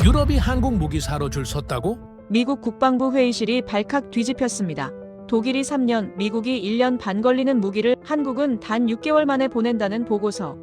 유럽이 한국 무기 사러 줄 섰다고? 미국 국방부 회의실이 발칵 뒤집혔습니다. 독일이 3년, 미국이 1년 반 걸리는 무기를 한국은 단 6개월 만에 보낸다는 보고서.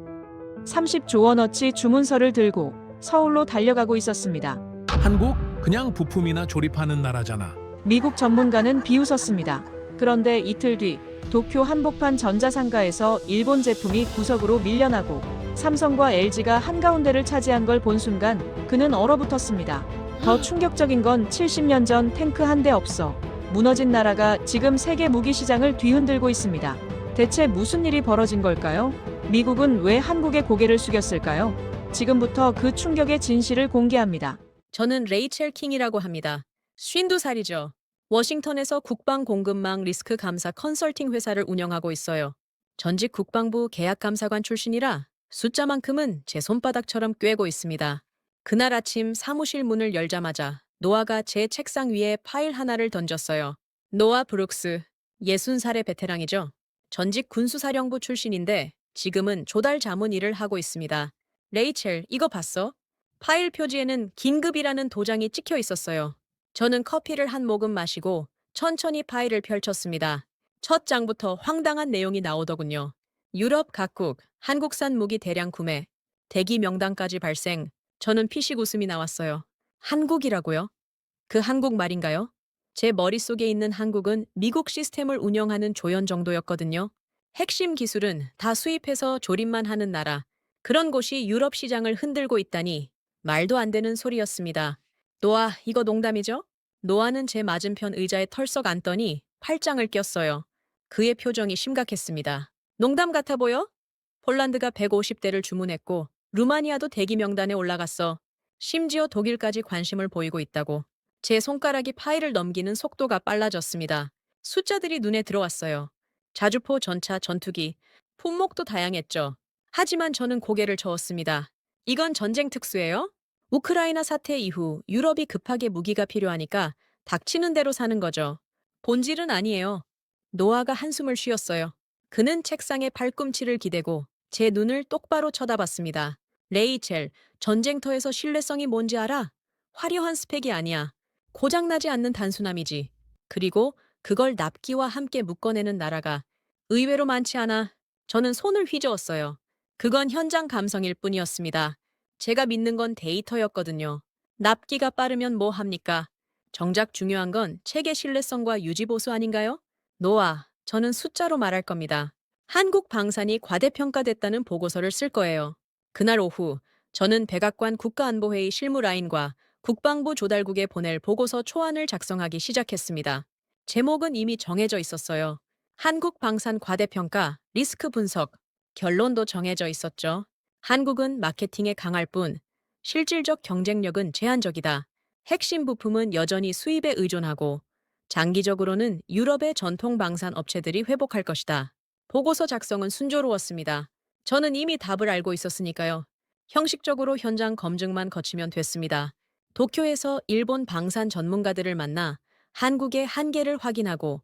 30조 원어치 주문서를 들고 서울로 달려가고 있었습니다. 한국? 그냥 부품이나 조립하는 나라잖아. 미국 전문가는 비웃었습니다. 그런데 이틀 뒤 도쿄 한복판 전자상가에서 일본 제품이 구석으로 밀려나고 삼성과 LG가 한가운데를 차지한 걸 본 순간 그는 얼어붙었습니다. 더 충격적인 건 70년 전 탱크 한 대 없어 무너진 나라가 지금 세계 무기 시장을 뒤흔들고 있습니다. 대체 무슨 일이 벌어진 걸까요? 미국은 왜 한국에 고개를 숙였을까요? 지금부터 그 충격의 진실을 공개합니다. 저는 레이첼 킹이라고 합니다. 52살이죠. 워싱턴에서 국방공급망 리스크 감사 컨설팅 회사를 운영하고 있어요. 전직 국방부 계약감사관 출신이라 숫자만큼은 제 손바닥처럼 꿰고 있습니다. 그날 아침 사무실 문을 열자마자 노아가 제 책상 위에 파일 하나를 던졌어요. 노아 브룩스, 60살의 베테랑이죠. 전직 군수사령부 출신인데 지금은 조달 자문 일을 하고 있습니다. 레이첼, 이거 봤어? 파일 표지에는 긴급이라는 도장이 찍혀 있었어요. 저는 커피를 한 모금 마시고 천천히 파일을 펼쳤습니다. 첫 장부터 황당한 내용이 나오더군요. 유럽 각국, 한국산 무기 대량 구매, 대기 명단까지 발생. 저는 피식 웃음이 나왔어요. 한국이라고요? 그 한국 말인가요? 제 머릿속에 있는 한국은 미국 시스템을 운영하는 조연 정도였거든요. 핵심 기술은 다 수입해서 조립만 하는 나라. 그런 곳이 유럽 시장을 흔들고 있다니 말도 안 되는 소리였습니다. 노아, 이거 농담이죠? 노아는 제 맞은편 의자에 털썩 앉더니 팔짱을 꼈어요. 그의 표정이 심각했습니다. 농담 같아 보여? 폴란드가 150대를 주문했고 루마니아도 대기 명단에 올라갔어. 심지어 독일까지 관심을 보이고 있다고. 제 손가락이 파일을 넘기는 속도가 빨라졌습니다. 숫자들이 눈에 들어왔어요. 자주포, 전차, 전투기, 품목도 다양했죠. 하지만 저는 고개를 저었습니다. 이건 전쟁 특수예요? 우크라이나 사태 이후 유럽이 급하게 무기가 필요하니까 닥치는 대로 사는 거죠. 본질은 아니에요. 노아가 한숨을 쉬었어요. 그는 책상에 팔꿈치를 기대고 제 눈을 똑바로 쳐다봤습니다. 레이첼, 전쟁터에서 신뢰성이 뭔지 알아? 화려한 스펙이 아니야. 고장나지 않는 단순함이지. 그리고 그걸 납기와 함께 묶어내는 나라가 의외로 많지 않아. 저는 손을 휘저었어요. 그건 현장 감성일 뿐이었습니다. 제가 믿는 건 데이터였거든요. 납기가 빠르면 뭐 합니까? 정작 중요한 건 책의 신뢰성과 유지보수 아닌가요? 노아, 저는 숫자로 말할 겁니다. 한국 방산이 과대평가됐다는 보고서를 쓸 거예요. 그날 오후, 저는 백악관 국가안보회의 실무라인과 국방부 조달국에 보낼 보고서 초안을 작성하기 시작했습니다. 제목은 이미 정해져 있었어요. 한국 방산 과대평가, 리스크 분석, 결론도 정해져 있었죠. 한국은 마케팅에 강할 뿐 실질적 경쟁력은 제한적이다. 핵심 부품은 여전히 수입에 의존하고 장기적으로는 유럽의 전통 방산 업체들이 회복할 것이다. 보고서 작성은 순조로웠습니다. 저는 이미 답을 알고 있었으니까요. 형식적으로 현장 검증만 거치면 됐습니다. 도쿄에서 일본 방산 전문가들을 만나 한국의 한계를 확인하고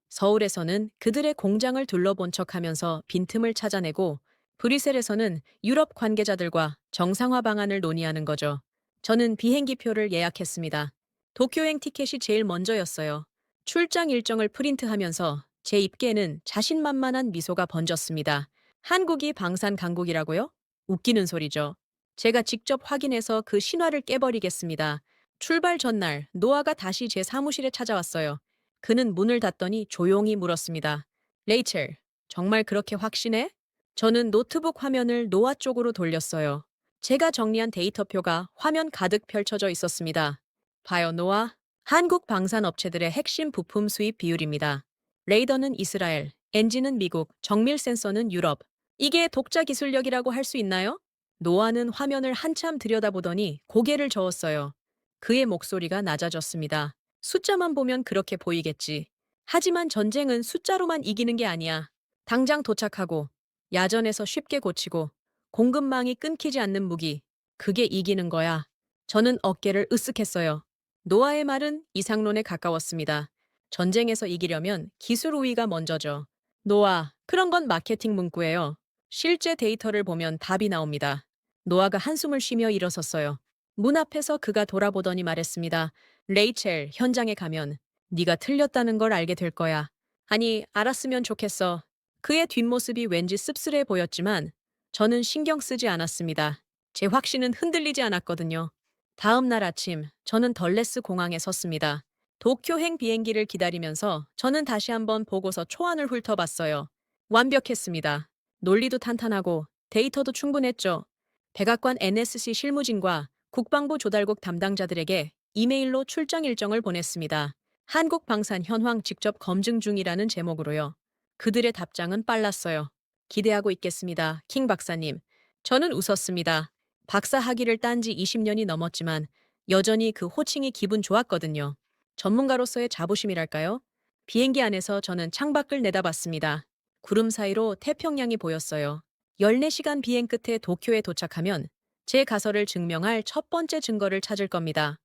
서울에서는 그들의 공장을 둘러본 척하면서 빈틈을 찾아내고 브뤼셀에서는 유럽 관계자들과 정상화 방안을 논의하는 거죠. 저는 비행기표를 예약했습니다. 도쿄행 티켓이 제일 먼저였어요. 출장 일정을 프린트하면서 제 입계에는 자신만만한 미소가 번졌습니다. 한국이 방산 강국이라고요? 웃기는 소리죠. 제가 직접 확인해서 그 신화를 깨버리겠습니다. 출발 전날 노아가 다시 제 사무실에 찾아왔어요. 그는 문을 닫더니 조용히 물었습니다. 레이첼, 정말 그렇게 확신해? 저는 노트북 화면을 노아 쪽으로 돌렸어요. 제가 정리한 데이터표가 화면 가득 펼쳐져 있었습니다. 봐요, 노아. 한국 방산 업체들의 핵심 부품 수입 비율입니다. 레이더는 이스라엘, 엔진은 미국, 정밀 센서는 유럽. 이게 독자 기술력이라고 할 수 있나요? 노아는 화면을 한참 들여다보더니 고개를 저었어요. 그의 목소리가 낮아졌습니다. 숫자만 보면 그렇게 보이겠지. 하지만 전쟁은 숫자로만 이기는 게 아니야. 당장 도착하고, 야전에서 쉽게 고치고, 공급망이 끊기지 않는 무기. 그게 이기는 거야. 저는 어깨를 으쓱했어요. 노아의 말은 이상론에 가까웠습니다. 전쟁에서 이기려면 기술 우위가 먼저죠. 노아, 그런 건 마케팅 문구예요. 실제 데이터를 보면 답이 나옵니다. 노아가 한숨을 쉬며 일어섰어요. 문 앞에서 그가 돌아보더니 말했습니다. 레이첼, 현장에 가면 네가 틀렸다는 걸 알게 될 거야. 아니, 알았으면 좋겠어. 그의 뒷모습이 왠지 씁쓸해 보였지만 저는 신경 쓰지 않았습니다. 제 확신은 흔들리지 않았거든요. 다음 날 아침, 저는 덜레스 공항에 섰습니다. 도쿄행 비행기를 기다리면서 저는 다시 한번 보고서 초안을 훑어봤어요. 완벽했습니다. 논리도 탄탄하고 데이터도 충분했죠. 백악관 NSC 실무진과 국방부 조달국 담당자들에게 이메일로 출장 일정을 보냈습니다. 한국 방산 현황 직접 검증 중이라는 제목으로요. 그들의 답장은 빨랐어요. 기대하고 있겠습니다, 킹 박사님. 저는 웃었습니다. 박사 학위를 딴 지 20년이 넘었지만 여전히 그 호칭이 기분 좋았거든요. 전문가로서의 자부심이랄까요? 비행기 안에서 저는 창밖을 내다봤습니다. 구름 사이로 태평양이 보였어요. 14시간 비행 끝에 도쿄에 도착하면 제 가설을 증명할 첫 번째 증거를 찾을 겁니다.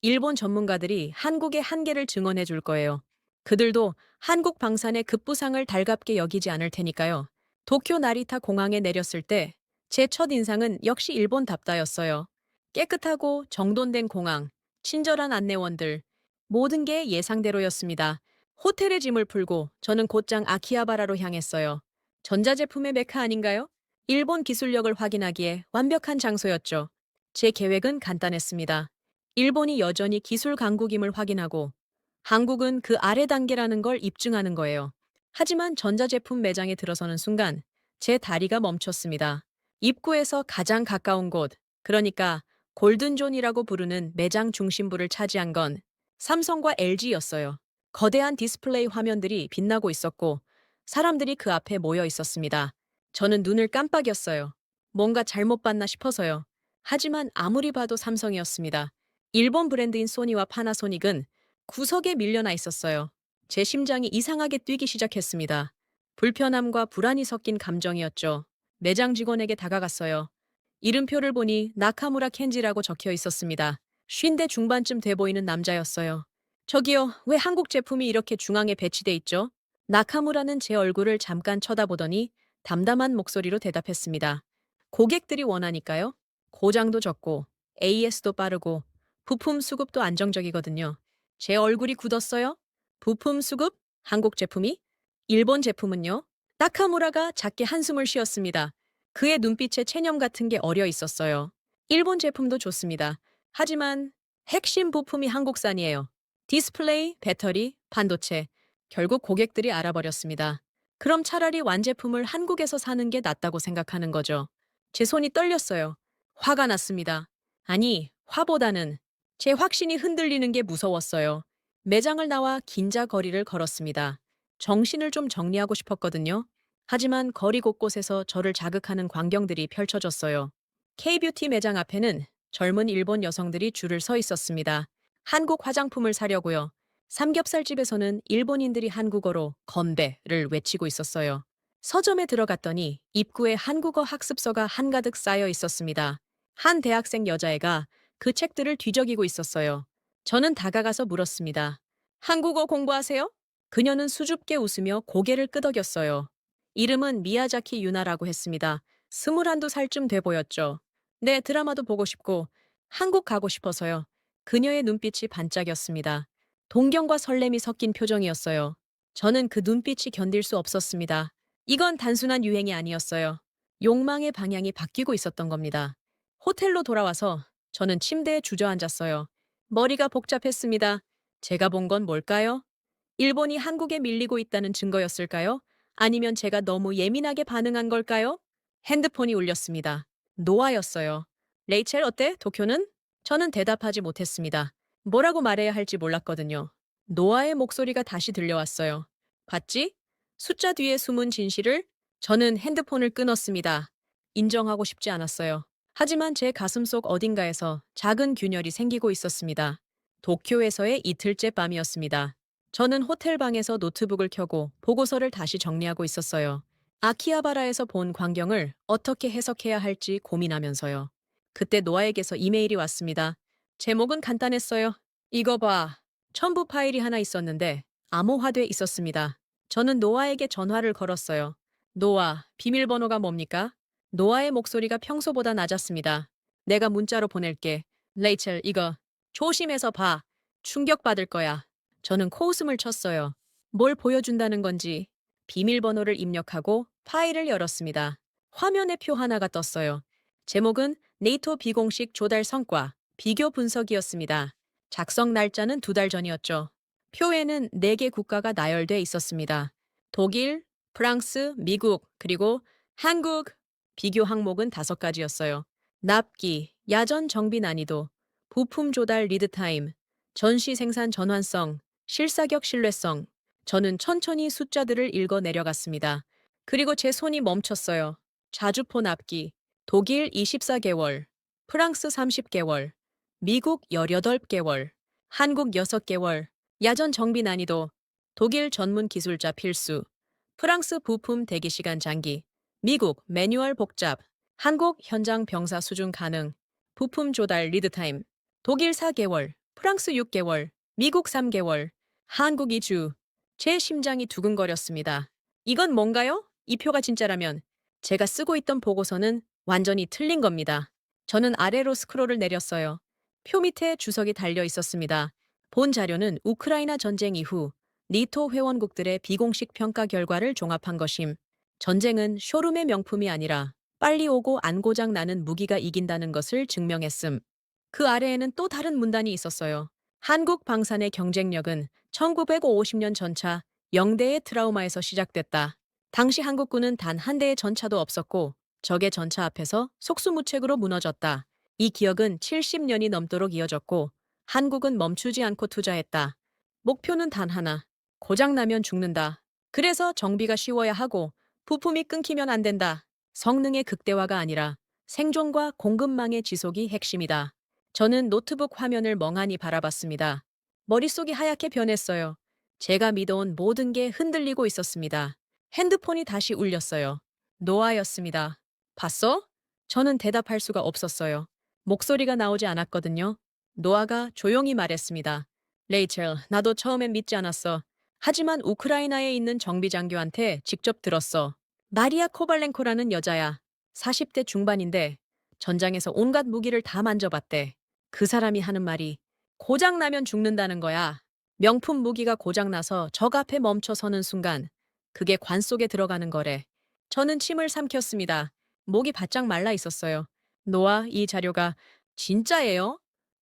일본 전문가들이 한국의 한계를 증언해 줄 거예요. 그들도 한국 방산의 급부상을 달갑게 여기지 않을 테니까요. 도쿄 나리타 공항에 내렸을 때 제 첫 인상은 역시 일본답다였어요. 깨끗하고 정돈된 공항, 친절한 안내원들, 모든 게 예상대로였습니다. 호텔의 짐을 풀고 저는 곧장 아키하바라로 향했어요. 전자제품의 메카 아닌가요? 일본 기술력을 확인하기에 완벽한 장소였죠. 제 계획은 간단했습니다. 일본이 여전히 기술 강국임을 확인하고 한국은 그 아래 단계라는 걸 입증하는 거예요. 하지만 전자제품 매장에 들어서는 순간 제 다리가 멈췄습니다. 입구에서 가장 가까운 곳, 그러니까 골든존이라고 부르는 매장 중심부를 차지한 건 삼성과 LG였어요. 거대한 디스플레이 화면들이 빛나고 있었고 사람들이 그 앞에 모여 있었습니다. 저는 눈을 깜빡였어요. 뭔가 잘못 봤나 싶어서요. 하지만 아무리 봐도 삼성이었습니다. 일본 브랜드인 소니와 파나소닉은 구석에 밀려나 있었어요. 제 심장이 이상하게 뛰기 시작했습니다. 불편함과 불안이 섞인 감정이었죠. 매장 직원에게 다가갔어요. 이름표를 보니 나카무라 켄지라고 적혀 있었습니다. 50대 중반쯤 돼 보이는 남자였어요. 저기요, 왜 한국 제품이 이렇게 중앙에 배치돼 있죠? 나카무라는 제 얼굴을 잠깐 쳐다보더니 담담한 목소리로 대답했습니다. 고객들이 원하니까요. 고장도 적고 AS도 빠르고 부품 수급도 안정적이거든요. 제 얼굴이 굳었어요? 부품 수급? 한국 제품이? 일본 제품은요? 나카무라가 작게 한숨을 쉬었습니다. 그의 눈빛에 체념 같은 게 어려 있었어요. 일본 제품도 좋습니다. 하지만 핵심 부품이 한국산이에요. 디스플레이, 배터리, 반도체. 결국 고객들이 알아버렸습니다. 그럼 차라리 완제품을 한국에서 사는 게 낫다고 생각하는 거죠. 제 손이 떨렸어요. 화가 났습니다. 아니, 화보다는 제 확신이 흔들리는 게 무서웠어요. 매장을 나와 긴자거리를 걸었습니다. 정신을 좀 정리하고 싶었거든요. 하지만 거리 곳곳에서 저를 자극하는 광경들이 펼쳐졌어요. K뷰티 매장 앞에는 젊은 일본 여성들이 줄을 서 있었습니다. 한국 화장품을 사려고요. 삼겹살집에서는 일본인들이 한국어로 건배를 외치고 있었어요. 서점에 들어갔더니 입구에 한국어 학습서가 한가득 쌓여 있었습니다. 한 대학생 여자애가 그 책들을 뒤적이고 있었어요. 저는 다가가서 물었습니다. 한국어 공부하세요? 그녀는 수줍게 웃으며 고개를 끄덕였어요. 이름은 미야자키 유나라고 했습니다. 21~22살 돼 보였죠. 네, 드라마도 보고 싶고 한국 가고 싶어서요. 그녀의 눈빛이 반짝였습니다. 동경과 설렘이 섞인 표정이었어요. 저는 그 눈빛이 견딜 수 없었습니다. 이건 단순한 유행이 아니었어요. 욕망의 방향이 바뀌고 있었던 겁니다. 호텔로 돌아와서 저는 침대에 주저앉았어요. 머리가 복잡했습니다. 제가 본 건 뭘까요? 일본이 한국에 밀리고 있다는 증거였을까요? 아니면 제가 너무 예민하게 반응한 걸까요? 핸드폰이 울렸습니다. 노아였어요. 레이첼 어때? 도쿄는? 저는 대답하지 못했습니다. 뭐라고 말해야 할지 몰랐거든요. 노아의 목소리가 다시 들려왔어요. 봤지? 숫자 뒤에 숨은 진실을? 저는 핸드폰을 끊었습니다. 인정하고 싶지 않았어요. 하지만 제 가슴속 어딘가에서 작은 균열이 생기고 있었습니다. 도쿄에서의 이틀째 밤이었습니다. 저는 호텔 방에서 노트북을 켜고 보고서를 다시 정리하고 있었어요. 아키하바라에서 본 광경을 어떻게 해석해야 할지 고민하면서요. 그때 노아에게서 이메일이 왔습니다. 제목은 간단했어요. 이거 봐. 첨부 파일이 하나 있었는데 암호화돼 있었습니다. 저는 노아에게 전화를 걸었어요. 노아, 비밀번호가 뭡니까? 노아의 목소리가 평소보다 낮았습니다. 내가 문자로 보낼게. 레이첼, 이거 조심해서 봐. 충격받을 거야. 저는 코웃음을 쳤어요. 뭘 보여준다는 건지. 비밀번호를 입력하고 파일을 열었습니다. 화면에 표 하나가 떴어요. 제목은 네이토 비공식 조달 성과 비교 분석이었습니다. 작성 날짜는 2달 전이었죠. 표에는 4개 국가가 나열돼 있었습니다. 독일, 프랑스, 미국, 그리고 한국. 비교 항목은 5가지였어요. 납기, 야전 정비 난이도, 부품 조달 리드타임, 전시 생산 전환성, 실사격 신뢰성. 저는 천천히 숫자들을 읽어 내려갔습니다. 그리고 제 손이 멈췄어요. 자주포 납기, 독일 24개월, 프랑스 30개월, 미국 18개월, 한국 6개월, 야전 정비 난이도, 독일 전문 기술자 필수, 프랑스 부품 대기 시간 장기, 미국 매뉴얼 복잡, 한국 현장 병사 수준 가능, 부품 조달 리드타임, 독일 4개월, 프랑스 6개월, 미국 3개월, 한국 2주. 제 심장이 두근거렸습니다. 이건 뭔가요? 이 표가 진짜라면 제가 쓰고 있던 보고서는 완전히 틀린 겁니다. 저는 아래로 스크롤을 내렸어요. 표 밑에 주석이 달려 있었습니다. 본 자료는 우크라이나 전쟁 이후 니토 회원국들의 비공식 평가 결과를 종합한 것임. 전쟁은 쇼룸의 명품이 아니라 빨리 오고 안 고장 나는 무기가 이긴다는 것을 증명했음. 그 아래에는 또 다른 문단이 있었어요. 한국 방산의 경쟁력은 1950년 전차 영대의 트라우마에서 시작됐다. 당시 한국군은 단 한 대의 전차도 없었고 적의 전차 앞에서 속수무책으로 무너졌다. 이 기억은 70년이 넘도록 이어졌고 한국은 멈추지 않고 투자했다. 목표는 단 하나. 고장나면 죽는다. 그래서 정비가 쉬워야 하고 부품이 끊기면 안 된다. 성능의 극대화가 아니라 생존과 공급망의 지속이 핵심이다. 저는 노트북 화면을 멍하니 바라봤습니다. 머릿속이 하얗게 변했어요. 제가 믿어온 모든 게 흔들리고 있었습니다. 핸드폰이 다시 울렸어요. 노아였습니다. 봤어? 저는 대답할 수가 없었어요. 목소리가 나오지 않았거든요. 노아가 조용히 말했습니다. 레이첼, 나도 처음엔 믿지 않았어. 하지만 우크라이나에 있는 정비장교한테 직접 들었어. 마리아 코발렌코라는 여자야. 40대 중반인데 전장에서 온갖 무기를 다 만져봤대. 그 사람이 하는 말이 고장나면 죽는다는 거야. 명품 무기가 고장나서 적 앞에 멈춰 서는 순간 그게 관 속에 들어가는 거래. 저는 침을 삼켰습니다. 목이 바짝 말라 있었어요. 노아, 이 자료가 진짜예요?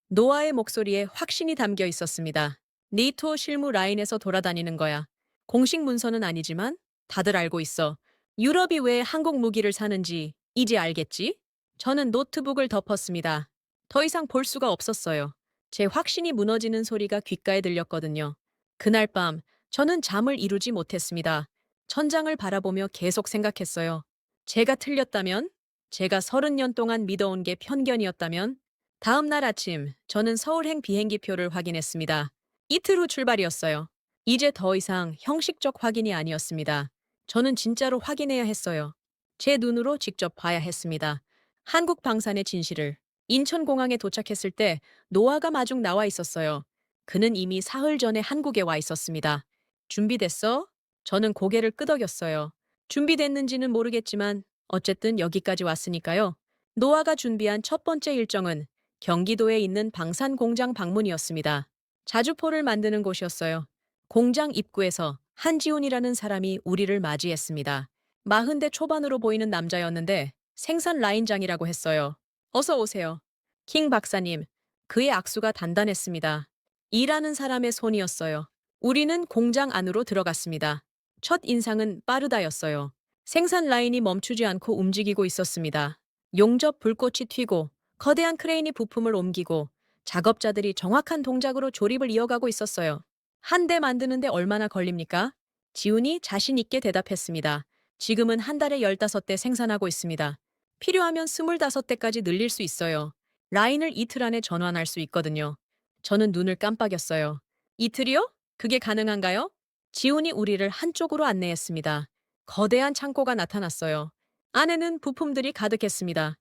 노아의 목소리에 확신이 담겨 있었습니다. 니토 실무 라인에서 돌아다니는 거야. 공식 문서는 아니지만 다들 알고 있어. 유럽이 왜 한국 무기를 사는지 이제 알겠지? 저는 노트북을 덮었습니다. 더 이상 볼 수가 없었어요. 제 확신이 무너지는 소리가 귓가에 들렸거든요. 그날 밤 저는 잠을 이루지 못했습니다. 천장을 바라보며 계속 생각했어요. 제가 틀렸다면? 제가 30년 동안 믿어온 게 편견이었다면? 다음 날 아침 저는 서울행 비행기표를 확인했습니다. 이틀 후 출발이었어요. 이제 더 이상 형식적 확인이 아니었습니다. 저는 진짜로 확인해야 했어요. 제 눈으로 직접 봐야 했습니다. 한국 방산의 진실을. 인천공항에 도착했을 때 노아가 마중 나와 있었어요. 그는 이미 사흘 전에 한국에 와 있었습니다. 준비됐어? 저는 고개를 끄덕였어요. 준비됐는지는 모르겠지만 어쨌든 여기까지 왔으니까요. 노아가 준비한 첫 번째 일정은 경기도에 있는 방산 공장 방문이었습니다. 자주포를 만드는 곳이었어요. 공장 입구에서 한지훈이라는 사람이 우리를 맞이했습니다. 40대 초반으로 보이는 남자였는데 생산 라인장이라고 했어요. 어서 오세요. 킹 박사님. 그의 악수가 단단했습니다. 일하는 사람의 손이었어요. 우리는 공장 안으로 들어갔습니다. 첫 인상은 빠르다였어요. 생산 라인이 멈추지 않고 움직이고 있었습니다. 용접 불꽃이 튀고 거대한 크레인이 부품을 옮기고 작업자들이 정확한 동작으로 조립을 이어가고 있었어요. 한 대 만드는데 얼마나 걸립니까? 지훈이 자신 있게 대답했습니다. 지금은 한 달에 15대 생산하고 있습니다. 필요하면 25대까지 늘릴 수 있어요. 라인을 이틀 안에 전환할 수 있거든요. 저는 눈을 깜빡였어요. 이틀이요? 그게 가능한가요? 지훈이 우리를 한쪽으로 안내했습니다. 거대한 창고가 나타났어요. 안에는 부품들이 가득했습니다.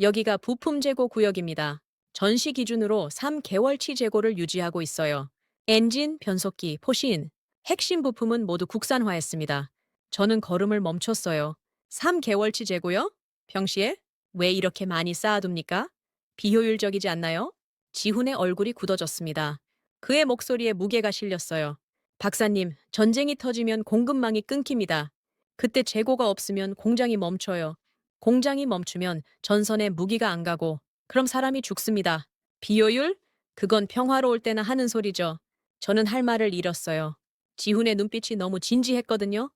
여기가 부품 재고 구역입니다. 전시 기준으로 3개월치 재고를 유지하고 있어요. 엔진, 변속기, 포신, 핵심 부품은 모두 국산화했습니다. 저는 걸음을 멈췄어요. 3개월치 재고요? 평시에? 왜 이렇게 많이 쌓아둡니까? 비효율적이지 않나요? 지훈의 얼굴이 굳어졌습니다. 그의 목소리에 무게가 실렸어요. 박사님, 전쟁이 터지면 공급망이 끊깁니다. 그때 재고가 없으면 공장이 멈춰요. 공장이 멈추면 전선에 무기가 안 가고 그럼 사람이 죽습니다. 비효율? 그건 평화로울 때나 하는 소리죠. 저는 할 말을 잃었어요. 지훈의 눈빛이 너무 진지했거든요.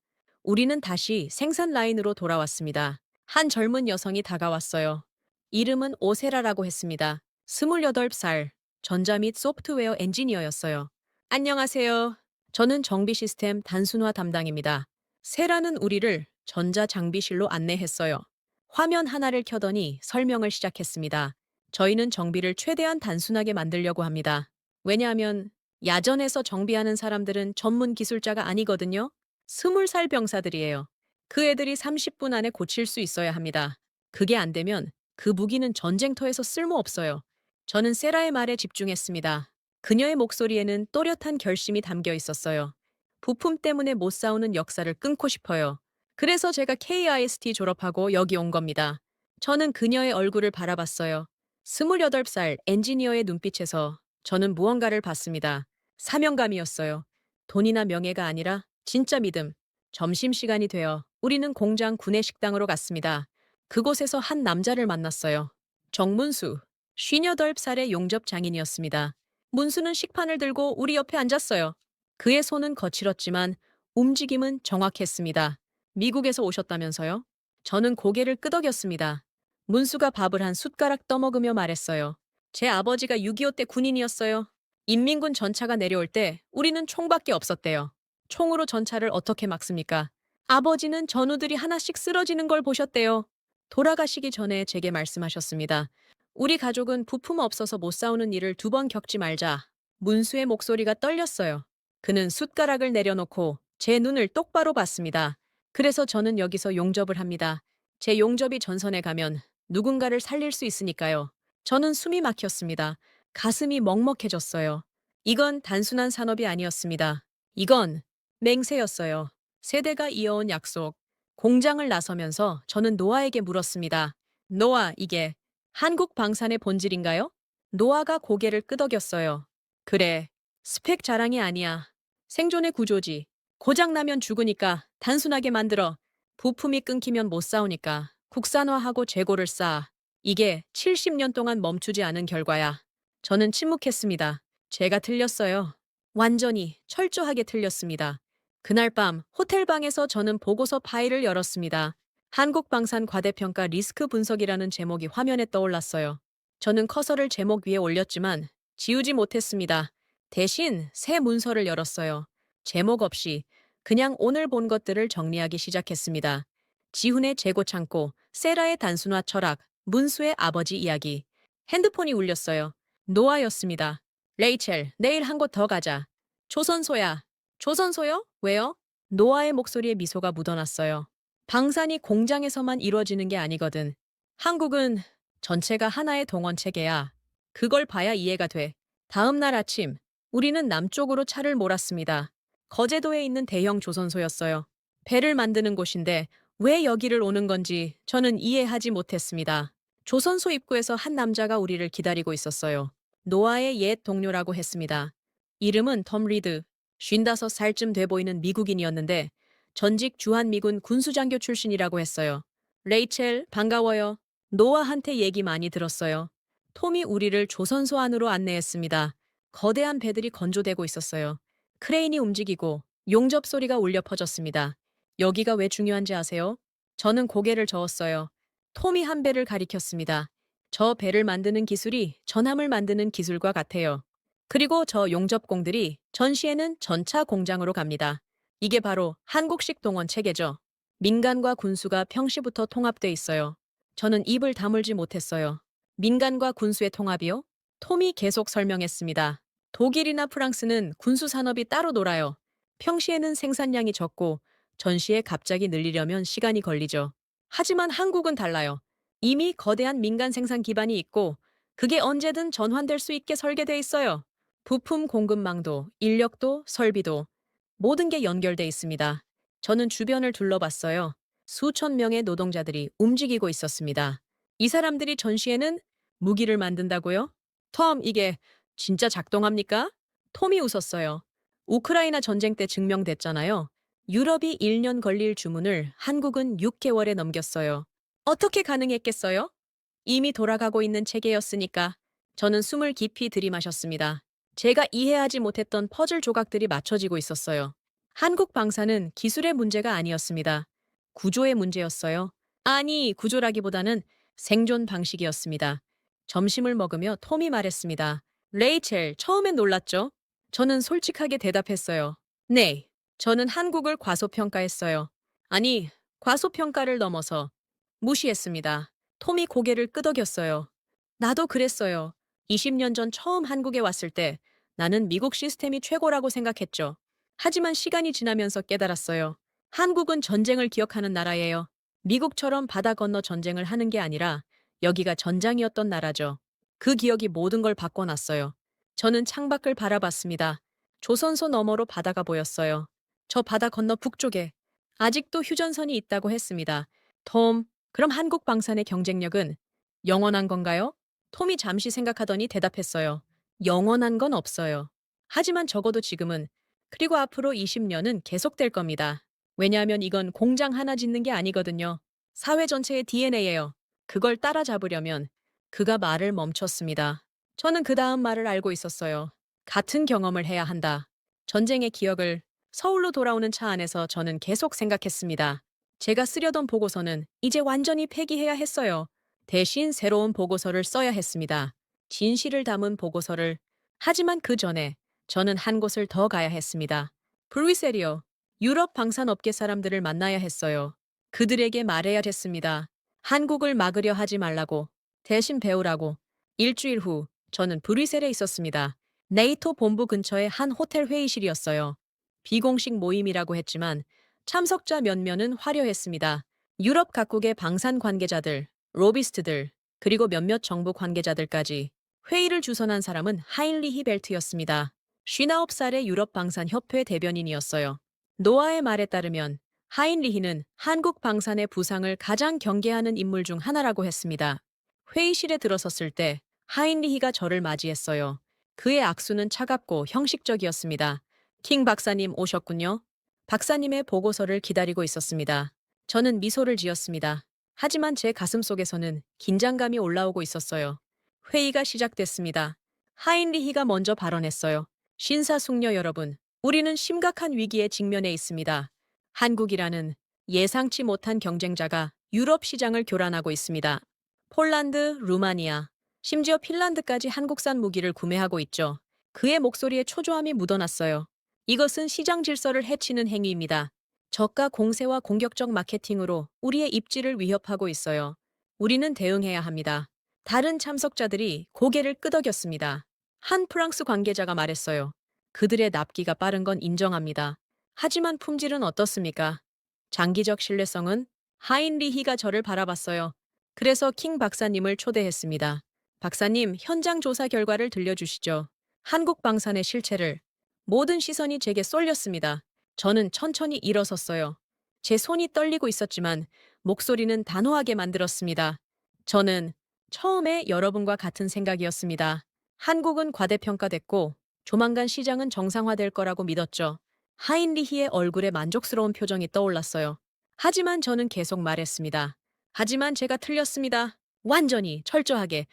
우리는 다시 생산 라인으로 돌아왔습니다. 한 젊은 여성이 다가왔어요. 이름은 오세라라고 했습니다. 28살, 전자 및 소프트웨어 엔지니어였어요. 안녕하세요. 저는 정비 시스템 단순화 담당입니다. 세라는 우리를 전자 장비실로 안내했어요. 화면 하나를 켜더니 설명을 시작했습니다. 저희는 정비를 최대한 단순하게 만들려고 합니다. 왜냐하면 야전에서 정비하는 사람들은 전문 기술자가 아니거든요. 20살 병사들이에요. 그 애들이 30분 안에 고칠 수 있어야 합니다. 그게 안 되면 그 무기는 전쟁터에서 쓸모없어요. 저는 세라의 말에 집중했습니다. 그녀의 목소리에는 또렷한 결심이 담겨 있었어요. 부품 때문에 못 싸우는 역사를 끊고 싶어요. 그래서 제가 KIST 졸업하고 여기 온 겁니다. 저는 그녀의 얼굴을 바라봤어요. 28살 엔지니어의 눈빛에서 저는 무언가를 봤습니다. 사명감이었어요. 돈이나 명예가 아니라 진짜 믿음. 점심시간이 되어 우리는 공장 구내식당으로 갔습니다. 그곳에서 한 남자를 만났어요. 정문수, 58살의 용접 장인이었습니다. 문수는 식판을 들고 우리 옆에 앉았어요. 그의 손은 거칠었지만 움직임은 정확했습니다. 미국에서 오셨다면서요? 저는 고개를 끄덕였습니다. 문수가 밥을 한 숟가락 떠먹으며 말했어요. 제 아버지가 6.25 때 군인이었어요. 인민군 전차가 내려올 때 우리는 총밖에 없었대요. 총으로 전차를 어떻게 막습니까? 아버지는 전우들이 하나씩 쓰러지는 걸 보셨대요. 돌아가시기 전에 제게 말씀하셨습니다. 우리 가족은 부품 없어서 못 싸우는 일을 2번 겪지 말자. 문수의 목소리가 떨렸어요. 그는 숟가락을 내려놓고 제 눈을 똑바로 봤습니다. 그래서 저는 여기서 용접을 합니다. 제 용접이 전선에 가면 누군가를 살릴 수 있으니까요. 저는 숨이 막혔습니다. 가슴이 먹먹해졌어요. 이건 단순한 산업이 아니었습니다. 이건 맹세였어요. 세대가 이어온 약속. 공장을 나서면서 저는 노아에게 물었습니다. 노아, 이게 한국 방산의 본질인가요? 노아가 고개를 끄덕였어요. 그래, 스펙 자랑이 아니야. 생존의 구조지. 고장나면 죽으니까 단순하게 만들어. 부품이 끊기면 못 싸우니까 국산화하고 재고를 쌓아. 이게 70년 동안 멈추지 않은 결과야. 저는 침묵했습니다. 제가 틀렸어요. 완전히 철저하게 틀렸습니다. 그날 밤 호텔방에서 저는 보고서 파일을 열었습니다. 한국방산 과대평가 리스크 분석이라는 제목이 화면에 떠올랐어요. 저는 커서를 제목 위에 올렸지만 지우지 못했습니다. 대신 새 문서를 열었어요. 제목 없이 그냥 오늘 본 것들을 정리하기 시작했습니다. 지훈의 재고 창고, 세라의 단순화 철학, 문수의 아버지 이야기. 핸드폰이 울렸어요. 노아였습니다. 레이첼, 내일 한 곳 더 가자. 조선소야. 조선소요? 왜요? 노아의 목소리에 미소가 묻어났어요. 방산이 공장에서만 이루어지는 게 아니거든. 한국은 전체가 하나의 동원 체계야. 그걸 봐야 이해가 돼. 다음 날 아침, 우리는 남쪽으로 차를 몰았습니다. 거제도에 있는 대형 조선소였어요. 배를 만드는 곳인데 왜 여기를 오는 건지 저는 이해하지 못했습니다. 조선소 입구에서 한 남자가 우리를 기다리고 있었어요. 노아의 옛 동료라고 했습니다. 이름은 톰 리드. 55살쯤 돼 보이는 미국인이었는데 전직 주한미군 군수장교 출신이라고 했어요. 레이첼, 반가워요. 노아한테 얘기 많이 들었어요. 톰이 우리를 조선소 안으로 안내했습니다. 거대한 배들이 건조되고 있었어요. 크레인이 움직이고 용접 소리가 울려 퍼졌습니다. 여기가 왜 중요한지 아세요? 저는 고개를 저었어요. 톰이 한 배를 가리켰습니다. 저 배를 만드는 기술이 전함을 만드는 기술과 같아요. 그리고 저 용접공들이 전시에는 전차 공장으로 갑니다. 이게 바로 한국식 동원 체계죠. 민간과 군수가 평시부터 통합돼 있어요. 저는 입을 다물지 못했어요. 민간과 군수의 통합이요? 톰이 계속 설명했습니다. 독일이나 프랑스는 군수 산업이 따로 놀아요. 평시에는 생산량이 적고 전시에 갑자기 늘리려면 시간이 걸리죠. 하지만 한국은 달라요. 이미 거대한 민간 생산 기반이 있고 그게 언제든 전환될 수 있게 설계돼 있어요. 부품 공급망도, 인력도, 설비도 모든 게 연결돼 있습니다. 저는 주변을 둘러봤어요. 수천 명의 노동자들이 움직이고 있었습니다. 이 사람들이 전시에는 무기를 만든다고요? 톰, 이게 진짜 작동합니까? 톰이 웃었어요. 우크라이나 전쟁 때 증명됐잖아요. 유럽이 1년 걸릴 주문을 한국은 6개월에 넘겼어요. 어떻게 가능했겠어요? 이미 돌아가고 있는 체계였으니까. 저는 숨을 깊이 들이마셨습니다. 제가 이해하지 못했던 퍼즐 조각들이 맞춰지고 있었어요. 한국 방사는 기술의 문제가 아니었습니다. 구조의 문제였어요. 아니, 구조라기보다는 생존 방식이었습니다. 점심을 먹으며 톰이 말했습니다. 레이첼, 처음엔 놀랐죠? 저는 솔직하게 대답했어요. 네, 저는 한국을 과소평가했어요. 아니, 과소평가를 넘어서 무시했습니다. 톰이 고개를 끄덕였어요. 나도 그랬어요. 20년 전 처음 한국에 왔을 때 나는 미국 시스템이 최고라고 생각했죠. 하지만 시간이 지나면서 깨달았어요. 한국은 전쟁을 기억하는 나라예요. 미국처럼 바다 건너 전쟁을 하는 게 아니라 여기가 전장이었던 나라죠. 그 기억이 모든 걸 바꿔놨어요. 저는 창밖을 바라봤습니다. 조선소 너머로 바다가 보였어요. 저 바다 건너 북쪽에 아직도 휴전선이 있다고 했습니다. 톰, 그럼 한국 방산의 경쟁력은 영원한 건가요? 톰이 잠시 생각하더니 대답했어요. 영원한 건 없어요. 하지만 적어도 지금은, 그리고 앞으로 20년은 계속될 겁니다. 왜냐하면 이건 공장 하나 짓는 게 아니거든요. 사회 전체의 DNA예요. 그걸 따라잡으려면 그가 말을 멈췄습니다. 저는 그 다음 말을 알고 있었어요. 같은 경험을 해야 한다. 전쟁의 기억을 서울로 돌아오는 차 안에서 저는 계속 생각했습니다. 제가 쓰려던 보고서는 이제 완전히 폐기해야 했어요. 대신 새로운 보고서를 써야 했습니다. 진실을 담은 보고서를. 하지만 그 전에 저는 한 곳을 더 가야 했습니다. 브루이셀이요. 유럽 방산업계 사람들을 만나야 했어요. 그들에게 말해야 했습니다. 한국을 막으려 하지 말라고. 대신 배우라고. 일주일 후 저는 브뤼셀에 있었습니다. 네이토 본부 근처의 한 호텔 회의실이었어요. 비공식 모임이라고 했지만 참석자 몇몇은 화려했습니다. 유럽 각국의 방산 관계자들, 로비스트들, 그리고 몇몇 정부 관계자들까지. 회의를 주선한 사람은 하인리히 벨트였습니다. 59살의 유럽 방산 협회 대변인이었어요. 노아의 말에 따르면 하인리히는 한국 방산의 부상을 가장 경계하는 인물 중 하나라고 했습니다. 회의실에 들어섰을 때 하인리히가 저를 맞이했어요. 그의 악수는 차갑고 형식적이었습니다. 킹 박사님 오셨군요. 박사님의 보고서를 기다리고 있었습니다. 저는 미소를 지었습니다. 하지만 제 가슴 속에서는 긴장감이 올라오고 있었어요. 회의가 시작됐습니다. 하인리히가 먼저 발언했어요. 신사숙녀 여러분, 우리는 심각한 위기에 직면해 있습니다. 한국이라는 예상치 못한 경쟁자가 유럽 시장을 교란하고 있습니다. 폴란드, 루마니아, 심지어 핀란드까지 한국산 무기를 구매하고 있죠. 그의 목소리에 초조함이 묻어났어요. 이것은 시장 질서를 해치는 행위입니다. 저가 공세와 공격적 마케팅으로 우리의 입지를 위협하고 있어요. 우리는 대응해야 합니다. 다른 참석자들이 고개를 끄덕였습니다. 한 프랑스 관계자가 말했어요. 그들의 납기가 빠른 건 인정합니다. 하지만 품질은 어떻습니까? 장기적 신뢰성은? 하인리히가 저를 바라봤어요. 그래서 킹 박사님을 초대했습니다. 박사님, 현장 조사 결과를 들려주시죠. 한국 방산의 실체를. 모든 시선이 제게 쏠렸습니다. 저는 천천히 일어섰어요. 제 손이 떨리고 있었지만 목소리는 단호하게 만들었습니다. 저는 처음에 여러분과 같은 생각이었습니다. 한국은 과대평가됐고 조만간 시장은 정상화될 거라고 믿었죠. 하인리히의 얼굴에 만족스러운 표정이 떠올랐어요. 하지만 저는 계속 말했습니다. 하지만 제가 틀렸습니다. 완전히 철저하게.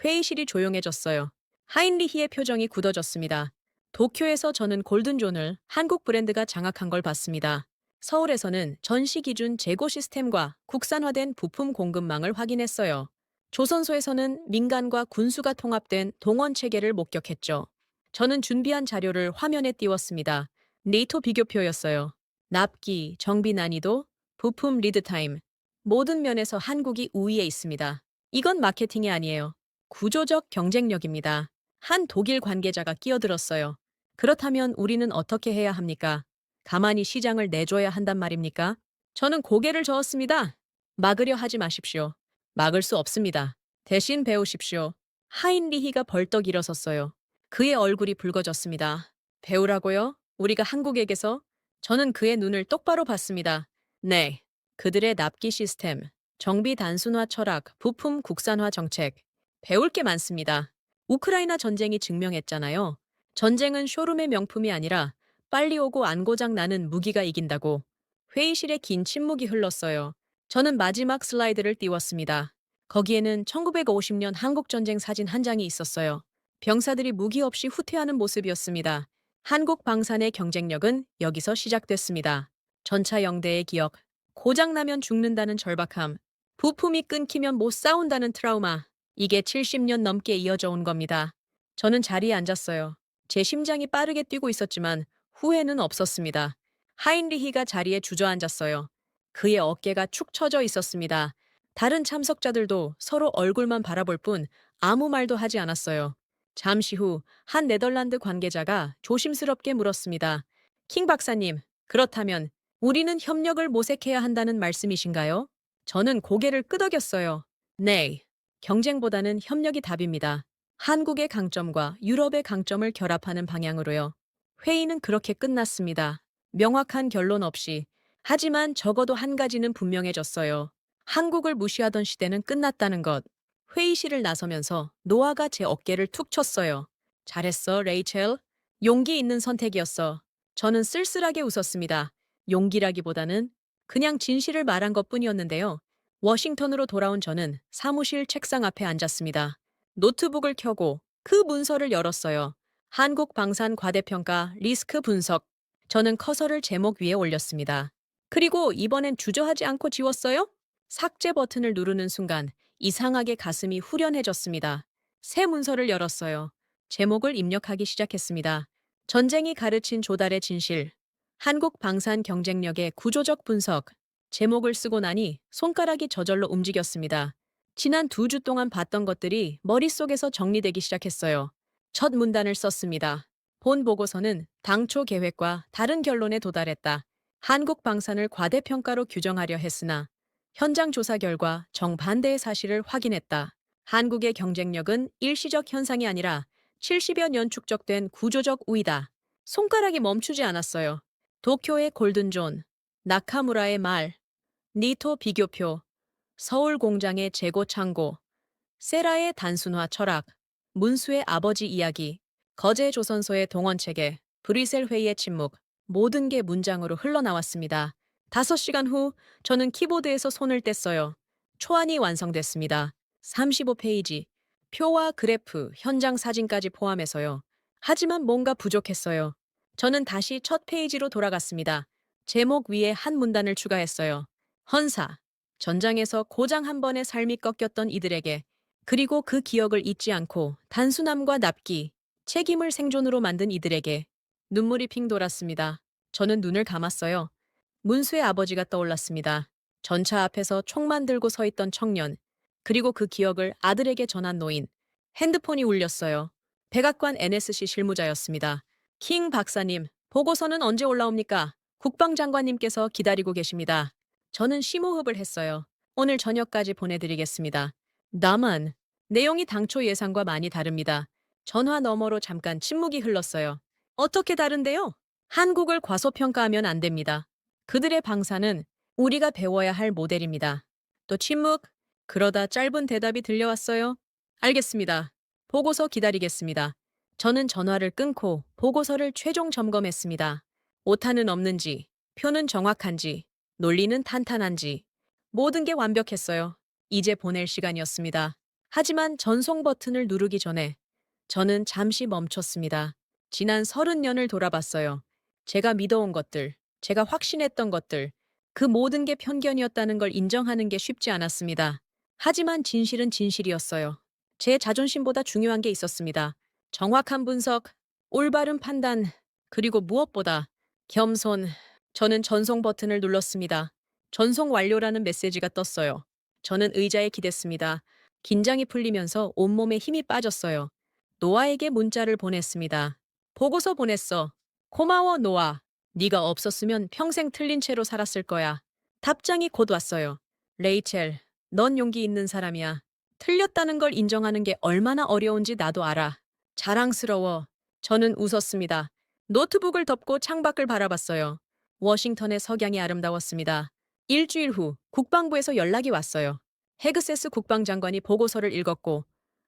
회의실이 조용해졌어요. 하인리히의 표정이 굳어졌습니다. 도쿄에서 저는 골든존을 한국 브랜드가 장악한 걸 봤습니다. 서울에서는 전시 기준 재고 시스템과 국산화된 부품 공급망을 확인했어요. 조선소에서는 민간과 군수가 통합된 동원 체계를 목격했죠. 저는 준비한 자료를 화면에 띄웠습니다. 네이토 비교표였어요. 납기, 정비 난이도, 부품 리드타임. 모든 면에서 한국이 우위에 있습니다. 이건 마케팅이 아니에요. 구조적 경쟁력입니다. 한 독일 관계자가 끼어들었어요. 그렇다면 우리는 어떻게 해야 합니까? 가만히 시장을 내줘야 한단 말입니까? 저는 고개를 저었습니다. 막으려 하지 마십시오. 막을 수 없습니다. 대신 배우십시오. 하인리히가 벌떡 일어섰어요. 그의 얼굴이 붉어졌습니다. 배우라고요? 우리가 한국에게서? 저는 그의 눈을 똑바로 봤습니다. 네. 그들의 납기 시스템, 정비 단순화 철학, 부품 국산화 정책. 배울 게 많습니다. 우크라이나 전쟁이 증명했잖아요. 전쟁은 쇼룸의 명품이 아니라 빨리 오고 안 고장 나는 무기가 이긴다고. 회의실에 긴 침묵이 흘렀어요. 저는 마지막 슬라이드를 띄웠습니다. 거기에는 1950년 한국전쟁 사진 한 장이 있었어요. 병사들이 무기 없이 후퇴하는 모습이었습니다. 한국 방산의 경쟁력은 여기서 시작됐습니다. 전차 영대의 기억, 고장나면 죽는다는 절박함, 부품이 끊기면 못 싸운다는 트라우마, 이게 70년 넘게 이어져 온 겁니다. 저는 자리에 앉았어요. 제 심장이 빠르게 뛰고 있었지만 후회는 없었습니다. 하인리히가 자리에 주저앉았어요. 그의 어깨가 축 처져 있었습니다. 다른 참석자들도 서로 얼굴만 바라볼 뿐 아무 말도 하지 않았어요. 잠시 후 한 네덜란드 관계자가 조심스럽게 물었습니다. 킹 박사님, 그렇다면 우리는 협력을 모색해야 한다는 말씀이신가요? 저는 고개를 끄덕였어요. 네. 경쟁보다는 협력이 답입니다. 한국의 강점과 유럽의 강점을 결합하는 방향으로요. 회의는 그렇게 끝났습니다. 명확한 결론 없이. 하지만 적어도 한 가지는 분명해졌어요. 한국을 무시하던 시대는 끝났다는 것. 회의실을 나서면서 노아가 제 어깨를 툭 쳤어요. 잘했어, 레이첼. 용기 있는 선택이었어. 저는 쓸쓸하게 웃었습니다. 용기라기보다는 그냥 진실을 말한 것뿐이었는데요. 워싱턴으로 돌아온 저는 사무실 책상 앞에 앉았습니다. 노트북을 켜고 그 문서를 열었어요. 한국 방산 과대평가 리스크 분석. 저는 커서를 제목 위에 올렸습니다. 그리고 이번엔 주저하지 않고 지웠어요? 삭제 버튼을 누르는 순간 이상하게 가슴이 후련해졌습니다. 새 문서를 열었어요. 제목을 입력하기 시작했습니다. 전쟁이 가르친 조달의 진실. 한국 방산 경쟁력의 구조적 분석. 제목을 쓰고 나니 손가락이 저절로 움직였습니다. 지난 2주 동안 봤던 것들이 머릿속에서 정리되기 시작했어요. 첫 문단을 썼습니다. 본 보고서는 당초 계획과 다른 결론에 도달했다. 한국 방산을 과대평가로 규정하려 했으나 현장 조사 결과 정반대의 사실을 확인했다. 한국의 경쟁력은 일시적 현상이 아니라 70여 년 축적된 구조적 우위다. 손가락이 멈추지 않았어요. 도쿄의 골든존, 나카무라의 말, 니토 비교표, 서울 공장의 재고 창고, 세라의 단순화 철학, 문수의 아버지 이야기, 거제 조선소의 동원체계, 브뤼셀 회의의 침묵, 모든 게 문장으로 흘러나왔습니다. 5시간 후 저는 키보드에서 손을 뗐어요. 초안이 완성됐습니다. 35페이지, 표와 그래프, 현장 사진까지 포함해서요. 하지만 뭔가 부족했어요. 저는 다시 첫 페이지로 돌아갔습니다. 제목 위에 한 문단을 추가했어요. 헌사, 전장에서 고장 한 번의 삶이 꺾였던 이들에게, 그리고 그 기억을 잊지 않고 단순함과 납기, 책임을 생존으로 만든 이들에게. 눈물이 핑 돌았습니다. 저는 눈을 감았어요. 문수의 아버지가 떠올랐습니다. 전차 앞에서 총만 들고 서 있던 청년, 그리고 그 기억을 아들에게 전한 노인. 핸드폰이 울렸어요. 백악관 NSC 실무자였습니다. 킹 박사님, 보고서는 언제 올라옵니까? 국방장관님께서 기다리고 계십니다. 저는 심호흡을 했어요. 오늘 저녁까지 보내드리겠습니다. 다만, 내용이 당초 예상과 많이 다릅니다. 전화 너머로 잠깐 침묵이 흘렀어요. 어떻게 다른데요? 한국을 과소평가하면 안 됩니다. 그들의 방사는 우리가 배워야 할 모델입니다. 또 침묵. 그러다 짧은 대답이 들려왔어요. 알겠습니다. 보고서 기다리겠습니다. 저는 전화를 끊고 보고서를 최종 점검했습니다. 오타는 없는지, 표는 정확한지, 논리는 탄탄한지, 모든 게 완벽했어요. 이제 보낼 시간이었습니다. 하지만 전송 버튼을 누르기 전에 저는 잠시 멈췄습니다. 지난 30년을 돌아봤어요. 제가 믿어온 것들, 제가 확신했던 것들, 그 모든 게 편견이었다는 걸 인정하는 게 쉽지 않았습니다. 하지만 진실은 진실이었어요. 제 자존심보다 중요한 게 있었습니다. 정확한 분석, 올바른 판단, 그리고 무엇보다 겸손. 저는 전송 버튼을 눌렀습니다. 전송 완료라는 메시지가 떴어요. 저는 의자에 기댔습니다. 긴장이 풀리면서 온몸에 힘이 빠졌어요. 노아에게 문자를 보냈습니다. 보고서 보냈어. 고마워, 노아. 네가 없었으면 평생 틀린 채로 살았을 거야. 답장이 곧 왔어요. 레이첼, 넌 용기 있는 사람이야. 틀렸다는 걸 인정하는 게 얼마나 어려운지 나도 알아. 자랑스러워. 저는 웃었습니다. 노트북을 덮고 창밖을 바라봤어요. 워싱턴의 석양이 아름다웠습니다. 일주일 후 국방부에서 연락이 왔어요. 헤그세스 국방장관이 보고서를 읽었고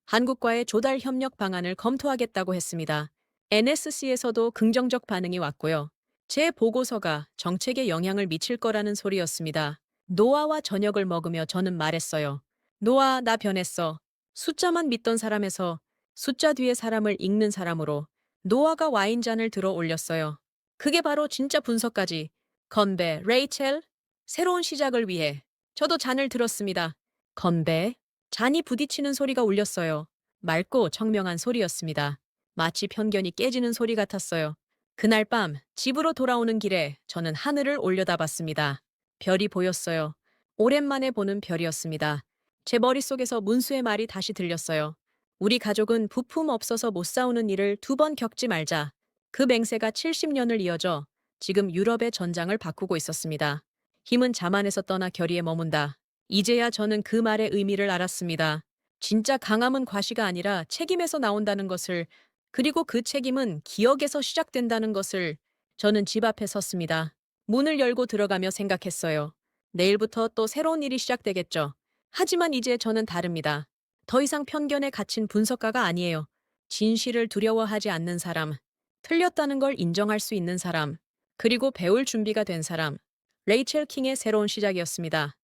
한국과의 조달 협력 방안을 검토하겠다고 했습니다. NSC에서도 긍정적 반응이 왔고요. 제 보고서가 정책에 영향을 미칠 거라는 소리였습니다. 노아와 저녁을 먹으며 저는 말했어요. 노아, 나 변했어. 숫자만 믿던 사람에서 숫자 뒤에 사람을 읽는 사람으로. 노아가 와인잔을 들어 올렸어요. 그게 바로 진짜 분석까지. 건배, 레이첼, 새로운 시작을 위해. 저도 잔을 들었습니다. 건배, 잔이 부딪히는 소리가 울렸어요. 맑고 청명한 소리였습니다. 마치 편견이 깨지는 소리 같았어요. 그날 밤 집으로 돌아오는 길에 저는 하늘을 올려다봤습니다. 별이 보였어요. 오랜만에 보는 별이었습니다. 제 머릿속에서 문수의 말이 다시 들렸어요. 우리 가족은 부품 없어서 못 싸우는 일을 2번 겪지 말자. 그 맹세가 70년을 이어져 지금 유럽의 전장을 바꾸고 있었습니다. 힘은 자만에서 떠나 결의에 머문다. 이제야 저는 그 말의 의미를 알았습니다. 진짜 강함은 과시가 아니라 책임에서 나온다는 것을, 그리고 그 책임은 기억에서 시작된다는 것을. 저는 집 앞에 섰습니다. 문을 열고 들어가며 생각했어요. 내일부터 또 새로운 일이 시작되겠죠. 하지만 이제 저는 다릅니다. 더 이상 편견에 갇힌 분석가가 아니에요. 진실을 두려워하지 않는 사람, 틀렸다는 걸 인정할 수 있는 사람, 그리고 배울 준비가 된 사람. 레이첼 킹의 새로운 시작이었습니다.